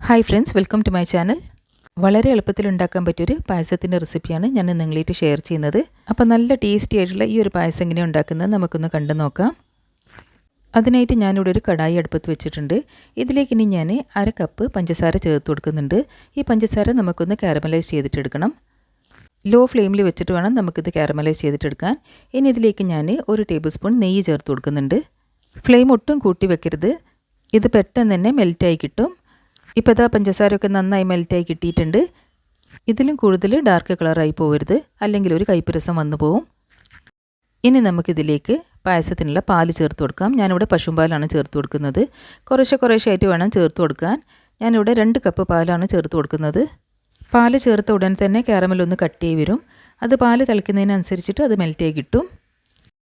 Hi friends, welcome to my channel. വളരെ എളുപ്പത്തിൽ ഉണ്ടാക്കാൻ പറ്റിയൊരു പായസത്തിൻ്റെ റെസിപ്പിയാണ് ഞാൻ നിങ്ങളായിട്ട് ഷെയർ ചെയ്യുന്നത്. അപ്പോൾ നല്ല ടേസ്റ്റി ആയിട്ടുള്ള ഈ ഒരു പായസം എങ്ങനെയാണ് ഉണ്ടാക്കുന്നത് നമുക്കൊന്ന് കണ്ടു നോക്കാം. അതിനായിട്ട് ഞാനിവിടെ ഒരു കടായി അടുപ്പത്ത് വെച്ചിട്ടുണ്ട്. ഇതിലേക്ക് ഇനി ഞാൻ 1/2 കപ്പ് പഞ്ചസാര ചേർത്ത് കൊടുക്കുന്നുണ്ട്. ഈ പഞ്ചസാര നമുക്കൊന്ന് കാരമലൈസ് ചെയ്തിട്ടെടുക്കണം. ലോ ഫ്ലെയിമിൽ വെച്ചിട്ട് വേണം നമുക്കിത് കാരമലൈസ് ചെയ്തിട്ടെടുക്കാൻ. ഇനി ഇതിലേക്ക് ഞാൻ 1 ടേബിൾ സ്പൂൺ നെയ്യ് ചേർത്ത് കൊടുക്കുന്നുണ്ട്. ഫ്ലെയിം ഒട്ടും കൂട്ടി വെക്കരുത്, ഇത് പെട്ടെന്ന് തന്നെ മെൽറ്റായി കിട്ടും. ഇപ്പോൾ ഇതാ പഞ്ചസാരയൊക്കെ നന്നായി മെൽറ്റായി കിട്ടിയിട്ടുണ്ട്. ഇതിലും കൂടുതൽ ഡാർക്ക് കളറായി പോകരുത്, അല്ലെങ്കിൽ ഒരു കയ്പ്പ് രസം വന്നു പോവും. ഇനി നമുക്കിതിലേക്ക് പായസത്തിനുള്ള പാല് ചേർത്ത് കൊടുക്കാം. ഞാനിവിടെ പശുമ്പാലാണ് ചേർത്ത് കൊടുക്കുന്നത്. കുറേശ്ശായിട്ട് വേണം ചേർത്ത് കൊടുക്കാൻ. ഞാനിവിടെ 2 കപ്പ് പാലാണ് ചേർത്ത് കൊടുക്കുന്നത്. പാല് ചേർത്ത ഉടൻ തന്നെ കാരമലൊന്ന് കട്ടിയായി വരും. അത് പാല് തിളയ്ക്കുന്നതിനനുസരിച്ചിട്ട് അത് മെൽറ്റായി കിട്ടും.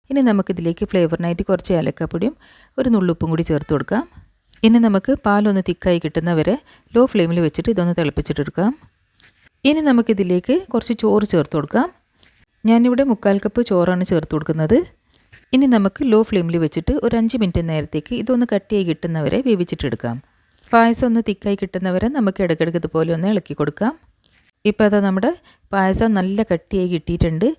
ഇനി നമുക്കിതിലേക്ക് ഫ്ലേവറിനായിട്ട് കുറച്ച് ഏലക്കാപ്പൊടിയും ഒരു നുള്ളുപ്പും കൂടി ചേർത്ത് കൊടുക്കാം. ഇനി നമുക്ക് പാലൊന്ന് തിക്കായി കിട്ടുന്നവരെ ലോ ഫ്ലെയിമിൽ വെച്ചിട്ട് ഇതൊന്ന് തിളപ്പിച്ചിട്ടെടുക്കാം. ഇനി നമുക്കിതിലേക്ക് കുറച്ച് ചോറ് ചേർത്ത് കൊടുക്കാം. ഞാനിവിടെ 3/4 കപ്പ് ചോറാണ് ചേർത്ത് കൊടുക്കുന്നത്. ഇനി നമുക്ക് ലോ ഫ്ലെയിമിൽ വെച്ചിട്ട് ഒരു 5 മിനിറ്റ് നേരത്തേക്ക് ഇതൊന്ന് കട്ടിയായി കിട്ടുന്നവരെ വേവിച്ചിട്ടെടുക്കാം. പായസം ഒന്ന് തിക്കായി കിട്ടുന്നവരെ നമുക്ക് ഇടയ്ക്കിടയ്ക്ക് ഇതുപോലെ ഒന്ന് ഇളക്കി കൊടുക്കാം. ഇപ്പോൾ അതാ നമ്മുടെ പായസം നല്ല കട്ടിയായി കിട്ടിയിട്ടുണ്ട്.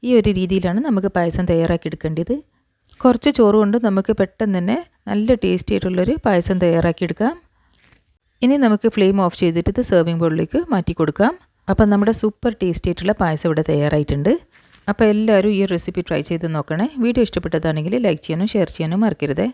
ഈ ഒരു രീതിയിലാണ് നമുക്ക് പായസം തയ്യാറാക്കി എടുക്കേണ്ടത്. കുറച്ച് ചോറ് കൊണ്ട് നമുക്ക് പെട്ടെന്ന് തന്നെ നല്ല ടേസ്റ്റി ആയിട്ടുള്ളൊരു പായസം തയ്യാറാക്കിയെടുക്കാം. ഇനി നമുക്ക് ഫ്ലെയിം ഓഫ് ചെയ്തിട്ട് ഇത് സെർവിങ് ബൗളിലേക്ക് മാറ്റി കൊടുക്കാം. അപ്പം നമ്മുടെ സൂപ്പർ ടേസ്റ്റി ആയിട്ടുള്ള പായസം ഇവിടെ തയ്യാറായിട്ടുണ്ട്. അപ്പോൾ എല്ലാവരും ഈ റെസിപ്പി ട്രൈ ചെയ്ത് നോക്കണേ. വീഡിയോ ഇഷ്ടപ്പെട്ടതാണെങ്കിൽ ലൈക്ക് ചെയ്യാനും ഷെയർ ചെയ്യാനും മറക്കരുത്.